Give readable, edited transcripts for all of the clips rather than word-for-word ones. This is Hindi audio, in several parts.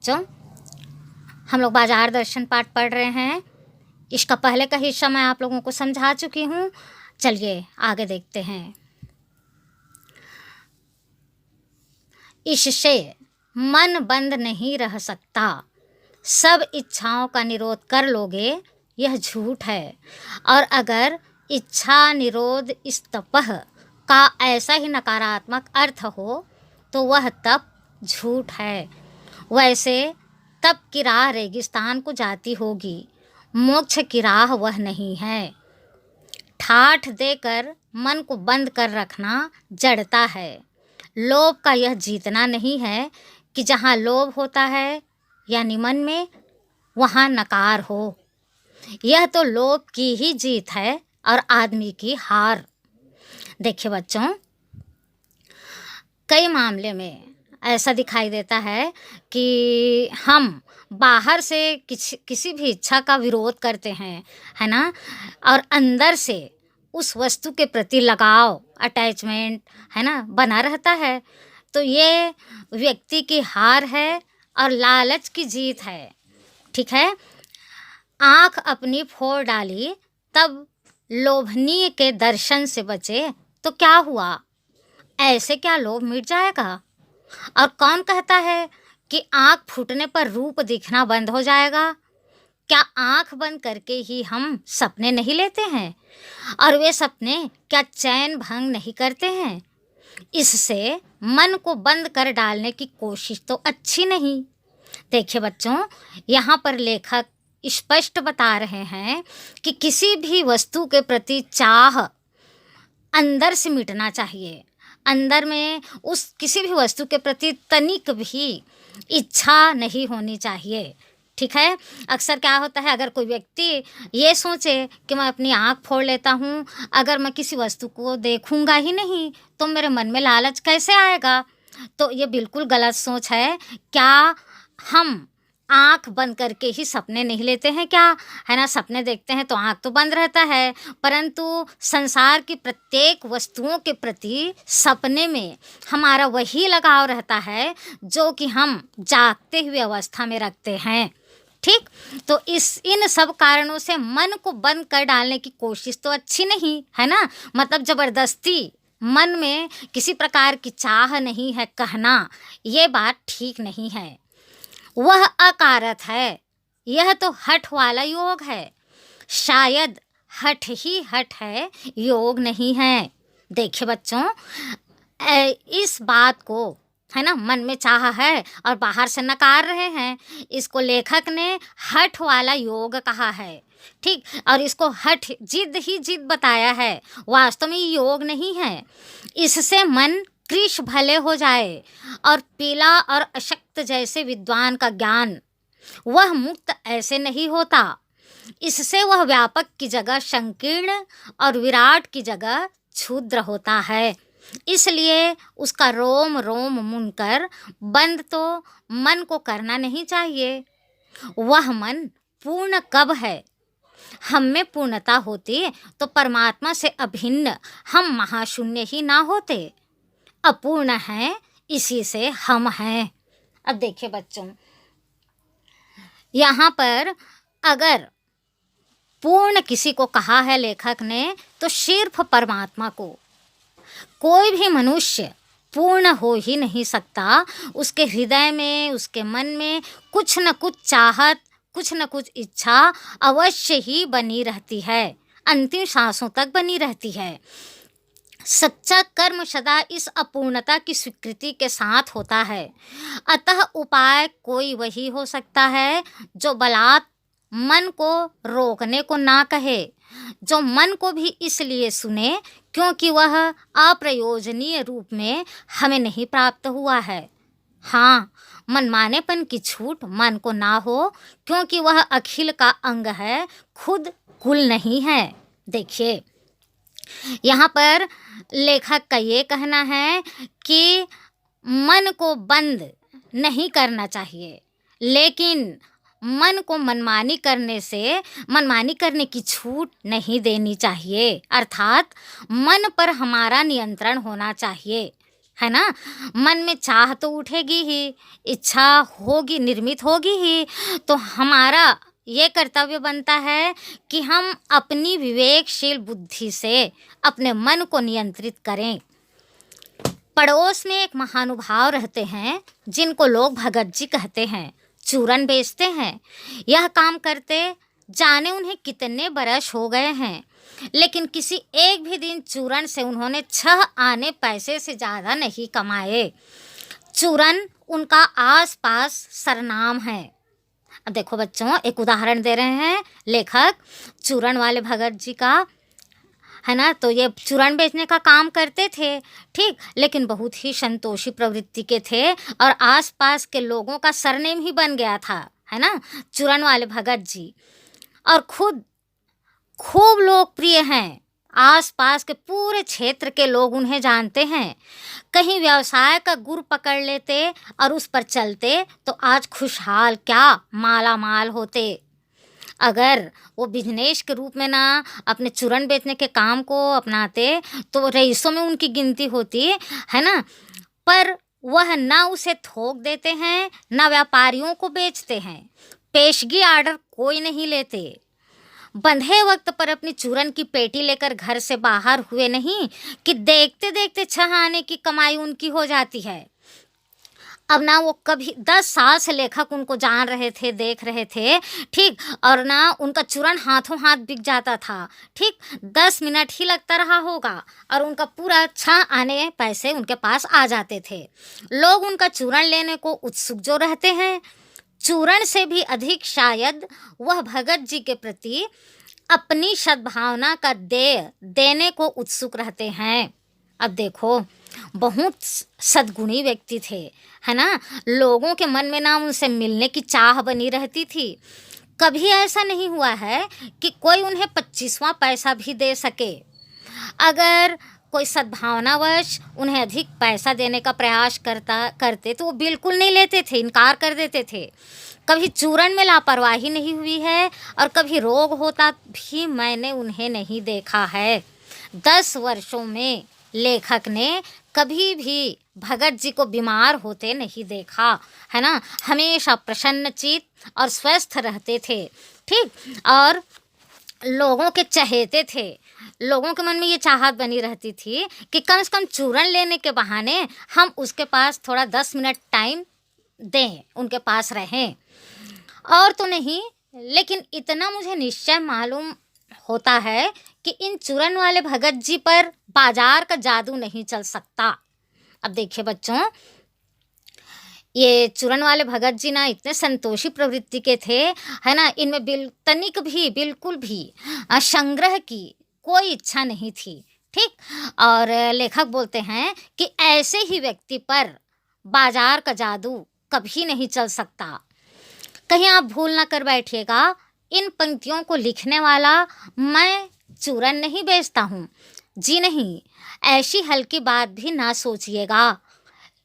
बच्चों, हम लोग बाजार दर्शन पाठ पढ़ रहे हैं। इसका पहले का हिस्सा मैं आप लोगों को समझा चुकी हूँ। चलिए आगे देखते हैं। इससे मन बंद नहीं रह सकता। सब इच्छाओं का निरोध कर लोगे, यह झूठ है। और अगर इच्छा निरोध इस तपह का ऐसा ही नकारात्मक अर्थ हो तो वह तप झूठ है। वैसे तप की राह रेगिस्तान को जाती होगी, मोक्ष की राह वह नहीं है। ठाठ देकर मन को बंद कर रखना जड़ता है। लोभ का यह जीतना नहीं है कि जहाँ लोभ होता है यानी मन में, वहाँ नकार हो। यह तो लोभ की ही जीत है और आदमी की हार। देखिए बच्चों, कई मामले में ऐसा दिखाई देता है कि हम बाहर से किसी भी इच्छा का विरोध करते हैं, है ना, और अंदर से उस वस्तु के प्रति लगाव, अटैचमेंट, है ना, बना रहता है। तो ये व्यक्ति की हार है और लालच की जीत है। ठीक है। आँख अपनी फोड़ डाली तब लोभनीय के दर्शन से बचे तो क्या हुआ? ऐसे क्या लोभ मिट जाएगा? और कौन कहता है कि आँख फूटने पर रूप दिखना बंद हो जाएगा? क्या आँख बंद करके ही हम सपने नहीं लेते हैं? और वे सपने क्या चैन भंग नहीं करते हैं? इससे मन को बंद कर डालने की कोशिश तो अच्छी नहीं। देखिए बच्चों, यहाँ पर लेखक स्पष्ट बता रहे हैं कि किसी भी वस्तु के प्रति चाह अंदर से मिटना चाहिए। अंदर में उस किसी भी वस्तु के प्रति तनिक भी इच्छा नहीं होनी चाहिए। ठीक है। अक्सर क्या होता है, अगर कोई व्यक्ति ये सोचे कि मैं अपनी आँख फोड़ लेता हूँ, अगर मैं किसी वस्तु को देखूँगा ही नहीं तो मेरे मन में लालच कैसे आएगा? तो ये बिल्कुल गलत सोच है। क्या हम आँख बंद करके ही सपने नहीं लेते हैं क्या? है ना, सपने देखते हैं तो आँख तो बंद रहता है, परंतु संसार की प्रत्येक वस्तुओं के प्रति सपने में हमारा वही लगाव रहता है जो कि हम जागते हुए अवस्था में रखते हैं। ठीक। तो इन सब कारणों से मन को बंद कर डालने की कोशिश तो अच्छी नहीं है ना। मतलब ज़बरदस्ती मन में किसी प्रकार की चाह नहीं है कहना, ये बात ठीक नहीं है। वह अकारत है। यह तो हठ वाला योग है। शायद हठ ही हठ है, योग नहीं है। देखिए बच्चों, इस बात को, है ना, मन में चाह है और बाहर से नकार रहे हैं, इसको लेखक ने हठ वाला योग कहा है। ठीक। और इसको हठ, जिद ही जिद बताया है, वास्तव में योग नहीं है। इससे मन कृश भले हो जाए और पीला और अशक्त जैसे विद्वान का ज्ञान, वह मुक्त ऐसे नहीं होता। इससे वह व्यापक की जगह संकीर्ण और विराट की जगह क्षुद्र होता है। इसलिए उसका रोम रोम मुनकर बंद तो मन को करना नहीं चाहिए। वह मन पूर्ण कब है? हम में पूर्णता होती तो परमात्मा से अभिन्न हम महाशून्य ही ना होते। अपूर्ण है, इसी से हम हैं। अब देखिए बच्चों, यहाँ पर अगर पूर्ण किसी को कहा है लेखक ने तो सिर्फ परमात्मा को। कोई भी मनुष्य पूर्ण हो ही नहीं सकता। उसके हृदय में, उसके मन में कुछ न कुछ चाहत, कुछ न कुछ इच्छा अवश्य ही बनी रहती है, अंतिम सांसों तक बनी रहती है। सच्चा कर्म सदा इस अपूर्णता की स्वीकृति के साथ होता है। अतः उपाय कोई वही हो सकता है जो बलात् मन को रोकने को ना कहे, जो मन को भी इसलिए सुने क्योंकि वह अप्रयोजनीय रूप में हमें नहीं प्राप्त हुआ है। हाँ, मनमानेपन की छूट मन को ना हो क्योंकि वह अखिल का अंग है, खुद कुल नहीं है। देखिए, यहाँ पर लेखक का ये कहना है कि मन को बंद नहीं करना चाहिए, लेकिन मन को मनमानी करने की छूट नहीं देनी चाहिए। अर्थात मन पर हमारा नियंत्रण होना चाहिए, है ना? मन में चाह तो उठेगी ही, इच्छा होगी, निर्मित होगी ही, तो हमारा ये कर्तव्य बनता है कि हम अपनी विवेकशील बुद्धि से अपने मन को नियंत्रित करें। पड़ोस में एक महानुभाव रहते हैं जिनको लोग भगत जी कहते हैं, चूरन बेचते हैं। यह काम करते जाने उन्हें कितने बरस हो गए हैं, लेकिन किसी एक भी दिन चूरन से उन्होंने 6 आने पैसे से ज़्यादा नहीं कमाए। चूरन उनका आस-पास सरनाम है। अब देखो बच्चों, एक उदाहरण दे रहे हैं लेखक चूरन वाले भगत जी का, है ना? तो ये चूरन बेचने का काम करते थे, ठीक, लेकिन बहुत ही संतोषी प्रवृत्ति के थे और आसपास के लोगों का सरनेम ही बन गया था, है ना? चूरन वाले भगत जी, और खुद खूब लोकप्रिय हैं। आसपास के पूरे क्षेत्र के लोग उन्हें जानते हैं। कहीं व्यवसाय का गुर पकड़ लेते और उस पर चलते तो आज खुशहाल क्या माला माल होते। अगर वो बिजनेस के रूप में ना अपने चूरन बेचने के काम को अपनाते तो रईसों में उनकी गिनती होती, है ना? पर वह ना उसे थोक देते हैं, ना व्यापारियों को बेचते हैं, पेशगी आर्डर कोई नहीं लेते। बंधे वक्त पर अपनी चूरन की पेटी लेकर घर से बाहर हुए नहीं कि देखते देखते 6 आने की कमाई उनकी हो जाती है। अब ना वो कभी 10 साल से लेखक उनको जान रहे थे, देख रहे थे, ठीक, और ना उनका चूरन हाथों हाथ बिक जाता था, ठीक, 10 मिनट ही लगता रहा होगा और उनका पूरा 6 आने पैसे उनके पास आ जाते थे। लोग उनका चूरन लेने को उत्सुक जो रहते हैं, चूरन से भी अधिक शायद वह भगत जी के प्रति अपनी सद्भावना का देने को उत्सुक रहते हैं। अब देखो, बहुत सद्गुणी व्यक्ति थे, है ना? लोगों के मन में ना उनसे मिलने की चाह बनी रहती थी। कभी ऐसा नहीं हुआ है कि कोई उन्हें 25वां पैसा भी दे सके। अगर कोई सद्भावनावश उन्हें अधिक पैसा देने का प्रयास करते तो वो बिल्कुल नहीं लेते थे, इनकार कर देते थे। कभी चूरन में लापरवाही नहीं हुई है और कभी रोग होता भी मैंने उन्हें नहीं देखा है। 10 वर्षों में लेखक ने कभी भी भगत जी को बीमार होते नहीं देखा, है ना? हमेशा प्रसन्नचित्त और स्वस्थ रहते थे, ठीक, और लोगों के चहेते थे। लोगों के मन में ये चाहत बनी रहती थी कि कम से कम चूरन लेने के बहाने हम उसके पास थोड़ा 10 मिनट टाइम दें, उनके पास रहें। और तो नहीं, लेकिन इतना मुझे निश्चय मालूम होता है कि इन चूरन वाले भगत जी पर बाजार का जादू नहीं चल सकता। अब देखिए बच्चों, ये चूरन वाले भगत जी ना इतने संतोषी प्रवृत्ति के थे, है ना? इनमें तनिक भी, बिल्कुल भी संग्रह की कोई इच्छा नहीं थी, ठीक। और लेखक बोलते हैं कि ऐसे ही व्यक्ति पर बाजार का जादू कभी नहीं चल सकता। कहीं आप भूल ना कर बैठिएगा, इन पंक्तियों को लिखने वाला मैं चूरन नहीं बेचता हूँ, जी नहीं। ऐसी हल्की बात भी ना सोचिएगा।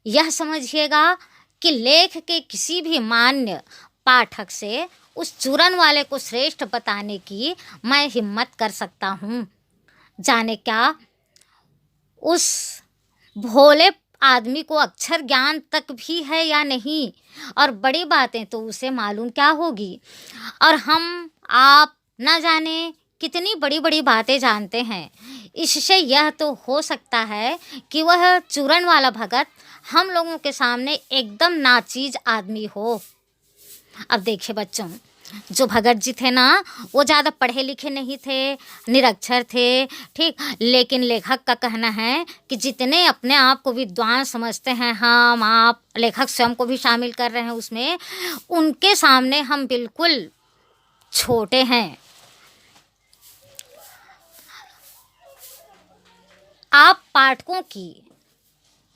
यह समझिएगा कि लेख के किसी भी मान्य पाठक से उस चूरन वाले को श्रेष्ठ बताने की मैं हिम्मत कर सकता हूँ। जाने क्या उस भोले आदमी को अक्षर ज्ञान तक भी है या नहीं, और बड़ी बातें तो उसे मालूम क्या होगी। और हम आप ना जाने कितनी बड़ी बड़ी बातें जानते हैं। इससे यह तो हो सकता है कि वह चूरन वाला भगत हम लोगों के सामने एकदम नाचीज आदमी हो। अब देखिए बच्चों, जो भगत जी थे ना, वो ज़्यादा पढ़े लिखे नहीं थे, निरक्षर थे, ठीक। लेकिन लेखक का कहना है कि जितने अपने आप को विद्वान समझते हैं, हम आप लेखक स्वयं को भी शामिल कर रहे हैं उसमें, उनके सामने हम बिल्कुल छोटे हैं। आप पाठकों की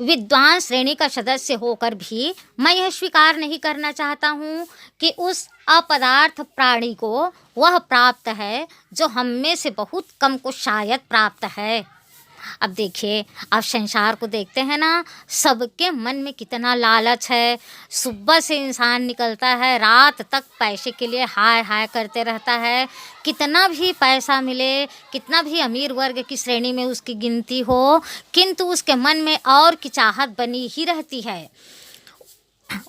विद्वान श्रेणी का सदस्य होकर भी मैं यह स्वीकार नहीं करना चाहता हूँ कि उस अपदार्थ प्राणी को वह प्राप्त है जो हम में से बहुत कम को शायद प्राप्त है। अब देखिए, अब संसार को देखते हैं ना, सबके मन में कितना लालच है। सुबह से इंसान निकलता है, रात तक पैसे के लिए हाय हाय करते रहता है। कितना भी पैसा मिले, कितना भी अमीर वर्ग की श्रेणी में उसकी गिनती हो, किंतु उसके मन में और की चाहत बनी ही रहती है।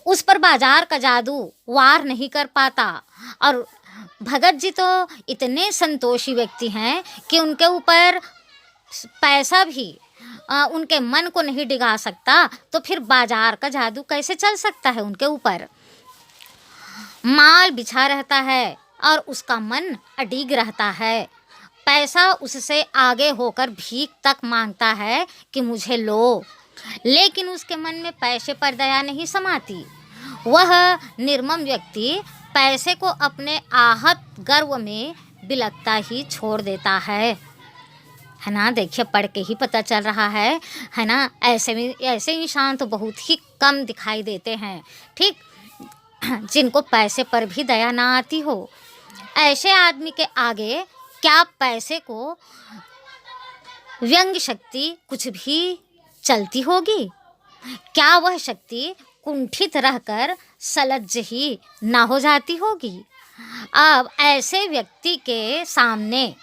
उस पर बाजार का जादू वार नहीं कर पाता। और भगत जी तो इतने संतोषी व्यक्ति हैं कि उनके ऊपर पैसा भी उनके मन को नहीं डिगा सकता, तो फिर बाजार का जादू कैसे चल सकता है उनके ऊपर। माल बिछा रहता है और उसका मन अडिग रहता है। पैसा उससे आगे होकर भीख तक मांगता है कि मुझे लो, लेकिन उसके मन में पैसे पर दया नहीं समाती। वह निर्मम व्यक्ति पैसे को अपने आहत गर्व में बिलकता ही छोड़ देता है ना। देखिए, पढ़ के ही पता चल रहा है ना। ऐसे इंसान तो बहुत ही कम दिखाई देते हैं, ठीक, जिनको पैसे पर भी दया ना आती हो। ऐसे आदमी के आगे क्या पैसे को व्यंग शक्ति कुछ भी चलती होगी? क्या वह शक्ति कुंठित रहकर सलज्ज ही ना हो जाती होगी? अब ऐसे व्यक्ति के सामने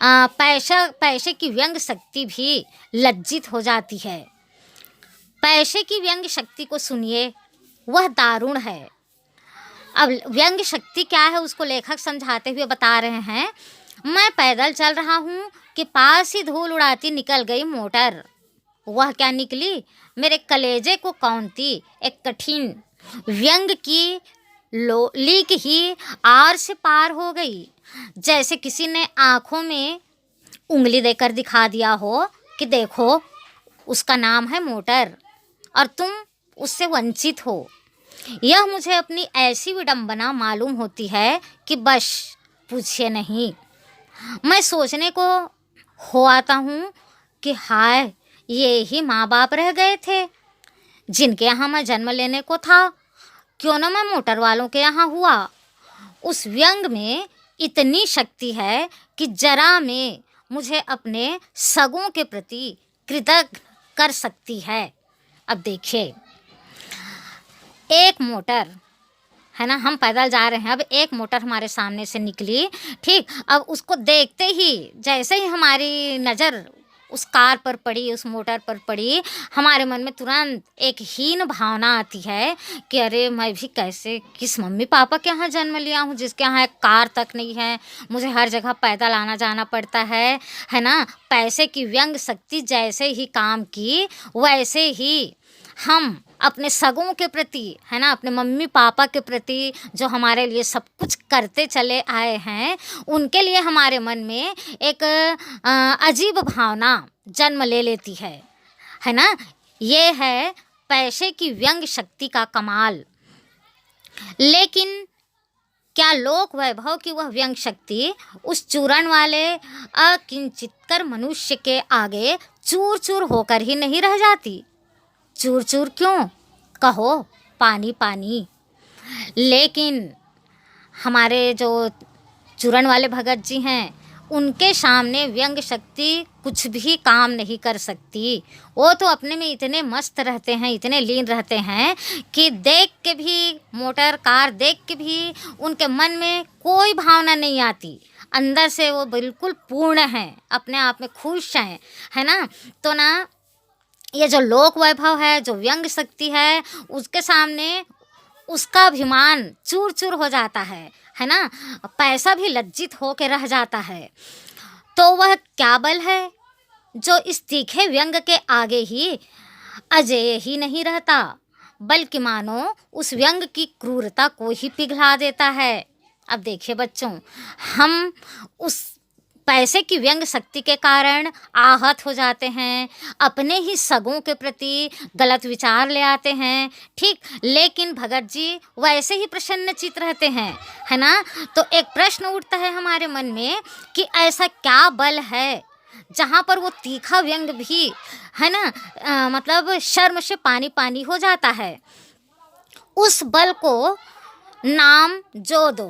पैसे की व्यंग शक्ति भी लज्जित हो जाती है। पैसे की व्यंग शक्ति को सुनिए, वह दारुण है। अब व्यंग शक्ति क्या है उसको लेखक समझाते हुए बता रहे हैं। मैं पैदल चल रहा हूँ कि पास ही धूल उड़ाती निकल गई मोटर। वह क्या निकली, मेरे कलेजे को कौंती एक कठिन व्यंग की लीक ही आर से पार हो गई। जैसे किसी ने आँखों में उंगली देकर दिखा दिया हो कि देखो, उसका नाम है मोटर और तुम उससे वंचित हो। यह मुझे अपनी ऐसी विडंबना मालूम होती है कि बस पूछिए नहीं। मैं सोचने को हो आता हूँ कि हाय, ये ही माँ बाप रह गए थे जिनके यहाँ मैं जन्म लेने को था। क्यों ना मैं मोटर वालों के यहाँ हुआ। उस व्यंग में इतनी शक्ति है कि जरा में मुझे अपने सगों के प्रति कृतज्ञ कर सकती है। अब देखिए, एक मोटर है ना, हम पैदल जा रहे हैं, अब एक मोटर हमारे सामने से निकली, ठीक। अब उसको देखते ही, जैसे ही हमारी नज़र उस कार पर पड़ी, उस मोटर पर पड़ी, हमारे मन में तुरंत एक हीन भावना आती है कि अरे मैं भी कैसे, किस मम्मी पापा के यहाँ जन्म लिया हूँ जिसके यहाँ एक कार तक नहीं है, मुझे हर जगह पैदल आना जाना पड़ता है ना। पैसे की व्यंग शक्ति जैसे ही काम की, वैसे ही हम अपने सगों के प्रति है ना, अपने मम्मी पापा के प्रति जो हमारे लिए सब कुछ करते चले आए हैं, उनके लिए हमारे मन में एक अजीब भावना जन्म ले लेती है ना। ये है पैसे की व्यंग शक्ति का कमाल। लेकिन क्या लोक वैभव की वह व्यंग शक्ति उस चूरण वाले अकिंचितकर मनुष्य के आगे चूर चूर होकर ही नहीं रह जाती? चूर चूर क्यों कहो, पानी पानी। लेकिन हमारे जो चूरण वाले भगत जी हैं, उनके सामने व्यंग शक्ति कुछ भी काम नहीं कर सकती। वो तो अपने में इतने मस्त रहते हैं, इतने लीन रहते हैं कि देख के भी, मोटर कार देख के भी उनके मन में कोई भावना नहीं आती। अंदर से वो बिल्कुल पूर्ण हैं, अपने आप में खुश हैं, है ना। तो ना, ये जो लोक वैभव है, जो व्यंग शक्ति है, उसके सामने उसका अभिमान चूर चूर हो जाता है ना। पैसा भी लज्जित हो के रह जाता है। तो वह क्या बल है जो इस तीखे व्यंग के आगे ही अजेय ही नहीं रहता, बल्कि मानो उस व्यंग की क्रूरता को ही पिघला देता है। अब देखिए बच्चों, हम उस पैसे की व्यंग शक्ति के कारण आहत हो जाते हैं, अपने ही सगों के प्रति गलत विचार ले आते हैं, ठीक। लेकिन भगत जी वैसे ही प्रसन्नचित्त रहते हैं, है ना। तो एक प्रश्न उठता है हमारे मन में कि ऐसा क्या बल है जहाँ पर वो तीखा व्यंग भी है ना, मतलब शर्म से पानी पानी हो जाता है। उस बल को नाम जो दो,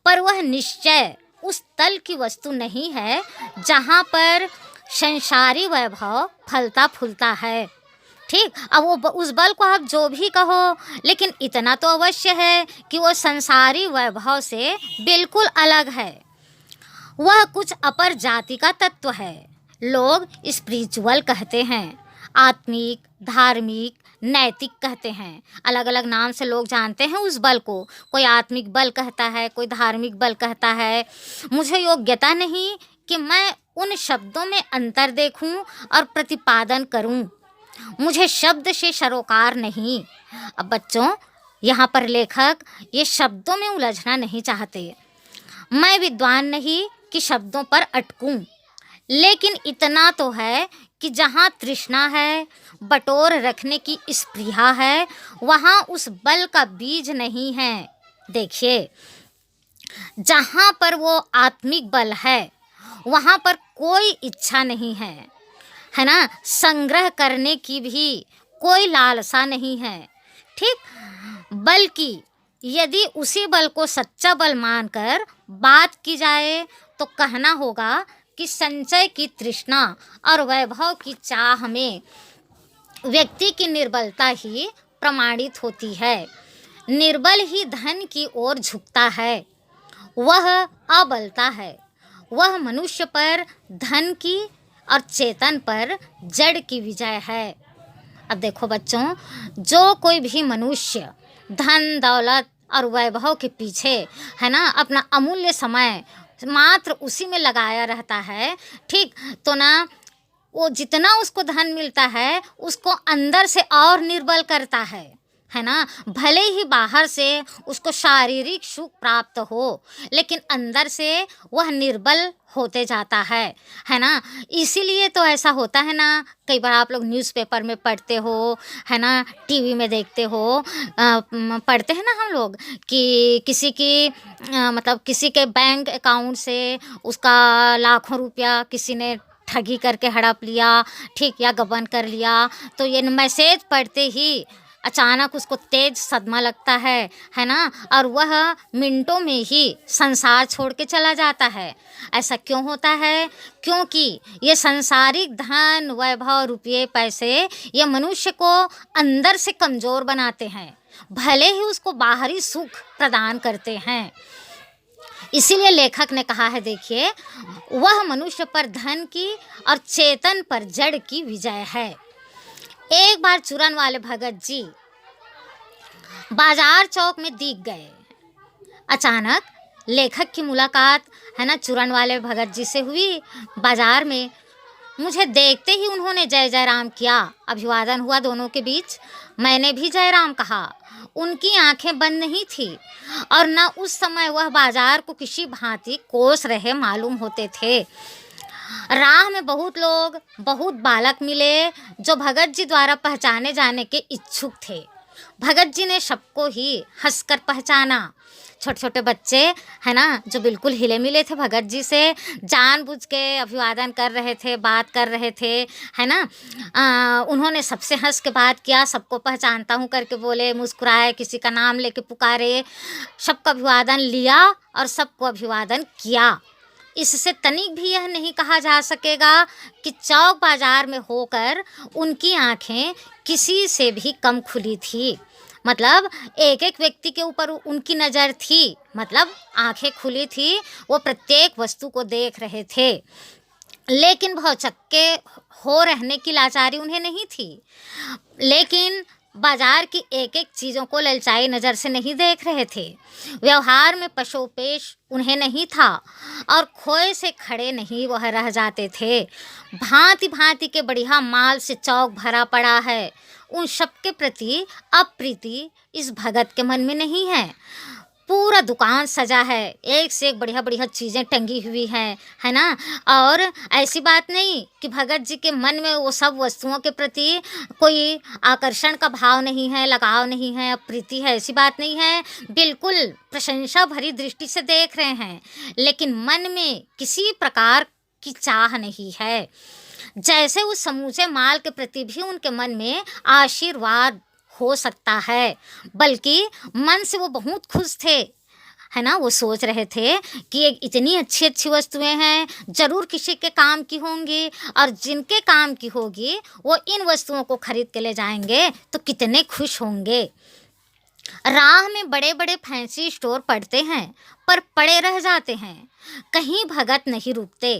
पर वह निश्चय उस तल की वस्तु नहीं है जहाँ पर संसारी वैभव फलता फूलता है। ठीक, अब वो उस बल को आप जो भी कहो, लेकिन इतना तो अवश्य है कि वो संसारी वैभव से बिल्कुल अलग है। वह कुछ अपर जाति का तत्व है। लोग स्पिरिचुअल कहते हैं, आत्मिक, धार्मिक, नैतिक कहते हैं। अलग अलग नाम से लोग जानते हैं उस बल को। कोई आत्मिक बल कहता है, कोई धार्मिक बल कहता है। मुझे योग्यता नहीं कि मैं उन शब्दों में अंतर देखूं और प्रतिपादन करूं। मुझे शब्द से सरोकार नहीं। अब बच्चों, यहाँ पर लेखक ये शब्दों में उलझना नहीं चाहते। मैं विद्वान नहीं कि शब्दों पर अटकूं, लेकिन इतना तो है कि जहाँ तृष्णा है, बटोर रखने की स्पृहा है, वहाँ उस बल का बीज नहीं है। देखिए, जहाँ पर वो आत्मिक बल है, वहाँ पर कोई इच्छा नहीं है ना? संग्रह करने की भी कोई लालसा नहीं है। ठीक, बल्कि यदि उसी बल को सच्चा बल मानकर बात की जाए तो कहना होगा कि संचय की तृष्णा और वैभव की चाह में व्यक्ति की निर्बलता ही प्रमाणित होती है। निर्बल ही धन की ओर झुकता है, वह अबलता है। वह मनुष्य पर धन की और चेतन पर जड़ की विजय है। अब देखो बच्चों, जो कोई भी मनुष्य धन दौलत और वैभव के पीछे है ना अपना अमूल्य समय मात्र उसी में लगाया रहता है, ठीक, तो ना वो जितना उसको धन मिलता है उसको अंदर से और निर्बल करता है ना? भले ही बाहर से उसको शारीरिक सुख प्राप्त हो, लेकिन अंदर से वह निर्बल होते जाता है ना? इसीलिए तो ऐसा होता है ना, कई बार आप लोग न्यूज़पेपर में पढ़ते हो, है ना, टीवी में देखते हो, पढ़ते हैं ना हम लोग कि किसी की मतलब किसी के बैंक अकाउंट से उसका लाखों रुपया किसी ने ठगी करके हड़प लिया, ठीक, या गबन कर लिया। तो ये मैसेज पढ़ते ही अचानक उसको तेज सदमा लगता है ना? और वह मिनटों में ही संसार छोड़ के चला जाता है। ऐसा क्यों होता है? क्योंकि ये सांसारिक धन, वैभव, रुपये, पैसे ये मनुष्य को अंदर से कमज़ोर बनाते हैं, भले ही उसको बाहरी सुख प्रदान करते हैं। इसीलिए लेखक ने कहा है, देखिए, वह मनुष्य पर धन की और चेतन पर जड़ की विजय है। एक बार चूरन वाले भगत जी बाजार चौक में दिख गए। अचानक लेखक की मुलाकात है ना चूरन वाले भगत जी से हुई बाजार में। मुझे देखते ही उन्होंने जय जय राम किया। अभिवादन हुआ दोनों के बीच। मैंने भी जय राम कहा। उनकी आंखें बंद नहीं थी और न उस समय वह बाजार को किसी भांति कोस रहे मालूम होते थे। राह में बहुत लोग, बहुत बालक मिले जो भगत जी द्वारा पहचाने जाने के इच्छुक थे। भगत जी ने सबको ही हंसकर पहचाना। छोटे छोटे बच्चे है ना जो बिल्कुल हिले मिले थे भगत जी से, जानबूझ के अभिवादन कर रहे थे, बात कर रहे थे, है ना। उन्होंने सबसे हंस के बात किया, सबको पहचानता हूँ करके बोले, मुस्कुराए, किसी का नाम लेके पुकारे, सबका अभिवादन लिया और सबको अभिवादन किया। इससे तनिक भी यह नहीं कहा जा सकेगा कि चौक बाजार में होकर उनकी आंखें किसी से भी कम खुली थी। मतलब एक एक व्यक्ति के ऊपर उनकी नज़र थी, मतलब आंखें खुली थी, वो प्रत्येक वस्तु को देख रहे थे। लेकिन भौचक्के हो रहने की लाचारी उन्हें नहीं थी। लेकिन बाजार की एक एक चीज़ों को ललचाई नज़र से नहीं देख रहे थे। व्यवहार में पशोपेश उन्हें नहीं था और खोए से खड़े नहीं वह रह जाते थे। भांति भांति के बढ़िया माल से चौक भरा पड़ा है। उन सब के प्रति अप्रीति इस भगत के मन में नहीं है। पूरा दुकान सजा है, एक से एक बढ़िया बढ़िया चीज़ें टंगी हुई हैं, है ना। और ऐसी बात नहीं कि भगत जी के मन में वो सब वस्तुओं के प्रति कोई आकर्षण का भाव नहीं है, लगाव नहीं है, प्रीति है, ऐसी बात नहीं है। बिल्कुल प्रशंसा भरी दृष्टि से देख रहे हैं, लेकिन मन में किसी प्रकार की चाह नहीं है। जैसे उस समूचे माल के प्रति भी उनके मन में आशीर्वाद हो सकता है, बल्कि मन से वो बहुत खुश थे, है ना, वो सोच रहे थे कि ये इतनी अच्छी अच्छी वस्तुएं हैं, ज़रूर किसी के काम की होंगी, और जिनके काम की होगी वो इन वस्तुओं को खरीद के ले जाएंगे तो कितने खुश होंगे। राह में बड़े बड़े फैंसी स्टोर पड़ते हैं, पर पड़े रह जाते हैं, कहीं भगत नहीं रुकते।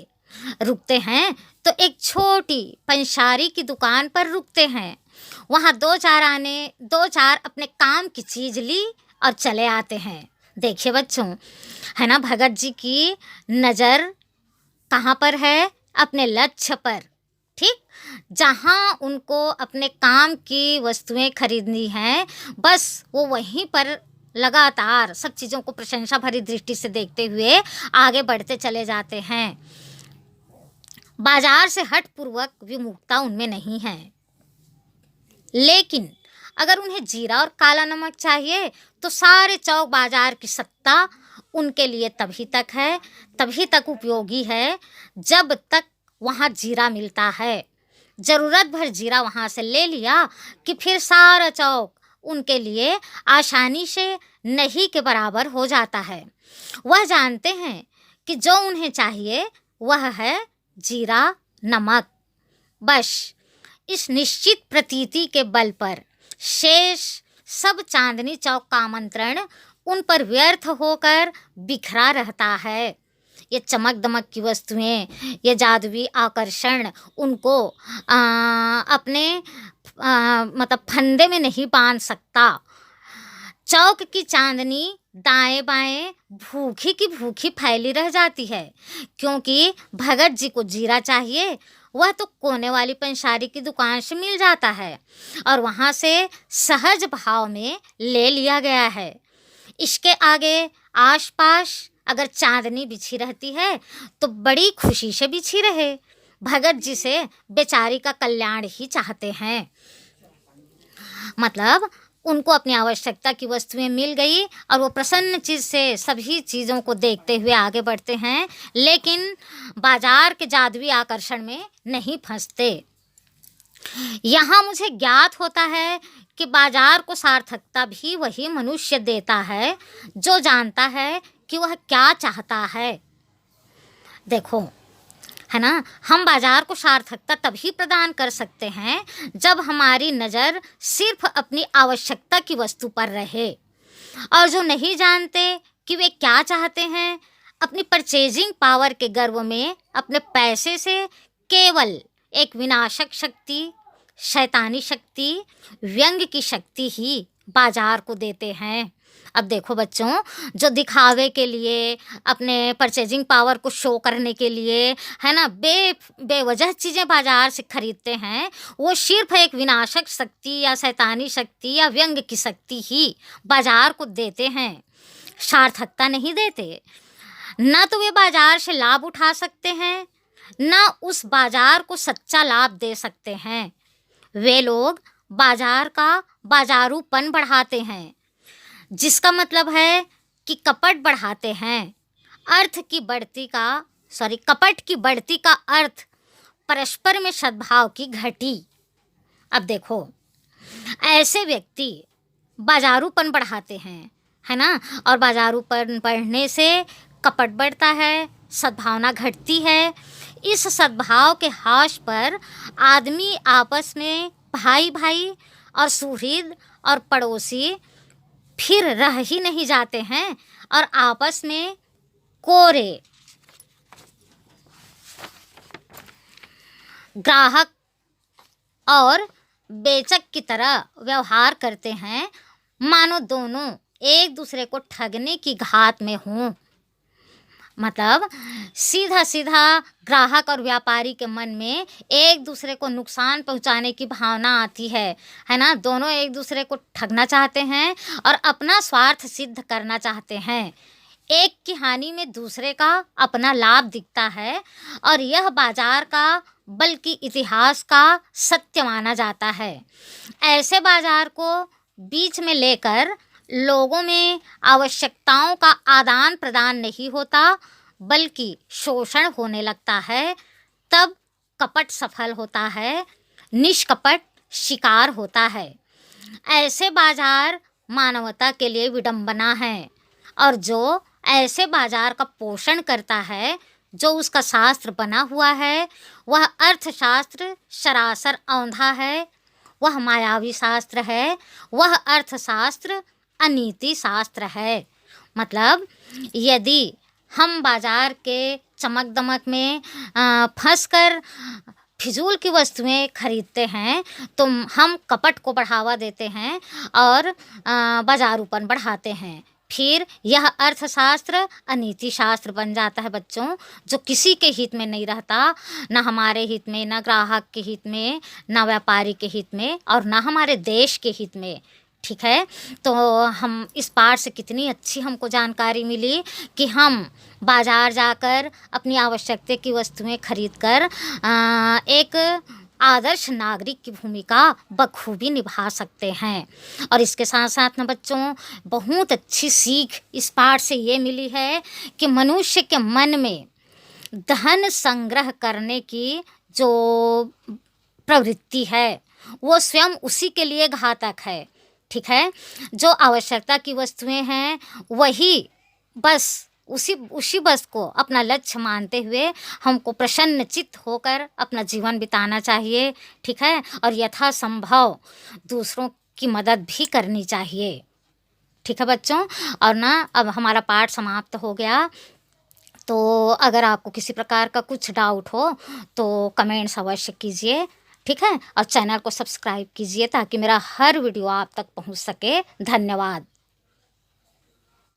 रुकते हैं तो एक छोटी पंसारी की दुकान पर रुकते हैं। वहाँ दो चार अपने काम की चीज ली और चले आते हैं। देखिए बच्चों, है ना, भगत जी की नज़र कहाँ पर है? अपने लक्ष्य पर। ठीक, जहाँ उनको अपने काम की वस्तुएं खरीदनी हैं, बस वो वहीं पर लगातार सब चीज़ों को प्रशंसा भरी दृष्टि से देखते हुए आगे बढ़ते चले जाते हैं। बाजार से हट पूर्वक विमुखता उनमें नहीं है। लेकिन अगर उन्हें जीरा और काला नमक चाहिए तो सारे चौक बाजार की सत्ता उनके लिए तभी तक उपयोगी है जब तक वहाँ जीरा मिलता है। ज़रूरत भर जीरा वहाँ से ले लिया कि फिर सारा चौक उनके लिए आसानी से नहीं के बराबर हो जाता है। वह जानते हैं कि जो उन्हें चाहिए वह है जीरा नमक। बस इस निश्चित प्रतीति के बल पर शेष सब चांदनी चौक का आमंत्रण उन पर व्यर्थ होकर बिखरा रहता है। ये चमक दमक की वस्तुएं, ये जादुई आकर्षण उनको अपने मतलब फंदे में नहीं बांध सकता। चौक की चांदनी दाएं बाएं भूखी की भूखी फैली रह जाती है, क्योंकि भगत जी को जीरा चाहिए, वह तो कोने वाली पंसारी की दुकान से मिल जाता है और वहाँ से सहज भाव में ले लिया गया है। इसके आगे आसपास अगर चांदनी बिछी रहती है तो बड़ी खुशी से बिछी रहे। भगत जी से बेचारी का कल्याण ही चाहते हैं। मतलब उनको अपनी आवश्यकता की वस्तुएं मिल गई और वो प्रसन्न चीज़ से सभी चीज़ों को देखते हुए आगे बढ़ते हैं, लेकिन बाजार के जादुई आकर्षण में नहीं फंसते। यहाँ मुझे ज्ञात होता है कि बाजार को सार्थकता भी वही मनुष्य देता है जो जानता है कि वह क्या चाहता है। देखो, है ना, हम बाजार को सार्थकता तभी प्रदान कर सकते हैं जब हमारी नज़र सिर्फ अपनी आवश्यकता की वस्तु पर रहे, और जो नहीं जानते कि वे क्या चाहते हैं, अपनी परचेजिंग पावर के गर्व में अपने पैसे से केवल एक विनाशक शक्ति, शैतानी शक्ति, व्यंग की शक्ति ही बाजार को देते हैं। अब देखो बच्चों, जो दिखावे के लिए, अपने परचेजिंग पावर को शो करने के लिए, है ना, बेवजह चीज़ें बाजार से खरीदते हैं, वो सिर्फ एक विनाशक शक्ति या शैतानी शक्ति या व्यंग की शक्ति ही बाजार को देते हैं, सार्थकता नहीं देते। ना तो वे बाजार से लाभ उठा सकते हैं, ना उस बाजार को सच्चा लाभ दे सकते हैं। वे लोग बाजार का बाजारूपन बढ़ाते हैं, जिसका मतलब है कि कपट बढ़ाते हैं। कपट की बढ़ती का अर्थ परस्पर में सद्भाव की घटी। अब देखो, ऐसे व्यक्ति बाजारूपन बढ़ाते हैं, है ना, और बाजारूपन बढ़ने से कपट बढ़ता है, सद्भावना घटती है। इस सद्भाव के हाश पर आदमी आपस में भाई भाई और सुहृद और पड़ोसी फिर रह ही नहीं जाते हैं और आपस में कोरे ग्राहक और बेचक की तरह व्यवहार करते हैं, मानो दोनों एक दूसरे को ठगने की घात में हों। मतलब सीधा सीधा ग्राहक और व्यापारी के मन में एक दूसरे को नुकसान पहुंचाने की भावना आती है ना। दोनों एक दूसरे को ठगना चाहते हैं और अपना स्वार्थ सिद्ध करना चाहते हैं। एक की हानि में दूसरे का अपना लाभ दिखता है और यह बाजार का बल्कि इतिहास का सत्य माना जाता है। ऐसे बाजार को बीच में लेकर लोगों में आवश्यकताओं का आदान प्रदान नहीं होता, बल्कि शोषण होने लगता है। तब कपट सफल होता है, निष्कपट शिकार होता है। ऐसे बाजार मानवता के लिए विडंबना है और जो ऐसे बाजार का पोषण करता है, जो उसका शास्त्र बना हुआ है, वह अर्थशास्त्र सरासर औंधा है, वह मायावी शास्त्र है, वह अर्थशास्त्र अनीति शास्त्र है। मतलब यदि हम बाजार के चमक दमक में फंस कर फिजूल की वस्तुएं खरीदते हैं, तो हम कपट को बढ़ावा देते हैं और बाजारूपन बढ़ाते हैं। फिर यह अर्थशास्त्र अनीति शास्त्र बन जाता है बच्चों, जो किसी के हित में नहीं रहता, न हमारे हित में, न ग्राहक के हित में, न व्यापारी के हित में, और न हमारे देश के हित में। ठीक है, तो हम इस पाठ से कितनी अच्छी हमको जानकारी मिली कि हम बाजार जाकर अपनी आवश्यकता की वस्तुएं खरीद कर एक आदर्श नागरिक की भूमिका बखूबी निभा सकते हैं। और इसके साथ साथ ना बच्चों, बहुत अच्छी सीख इस पाठ से ये मिली है कि मनुष्य के मन में धन संग्रह करने की जो प्रवृत्ति है, वो स्वयं उसी के लिए घातक है। ठीक है, जो आवश्यकता की वस्तुएं हैं, वही बस उसी बस को अपना लक्ष्य मानते हुए हमको प्रसन्न चित्त होकर अपना जीवन बिताना चाहिए। ठीक है, और यथासंभव दूसरों की मदद भी करनी चाहिए। ठीक है बच्चों, और ना अब हमारा पाठ समाप्त हो गया। तो अगर आपको किसी प्रकार का कुछ डाउट हो तो कमेंट्स अवश्य कीजिए। ठीक है, और चैनल को सब्सक्राइब कीजिए ताकि मेरा हर वीडियो आप तक पहुंच सके। धन्यवाद।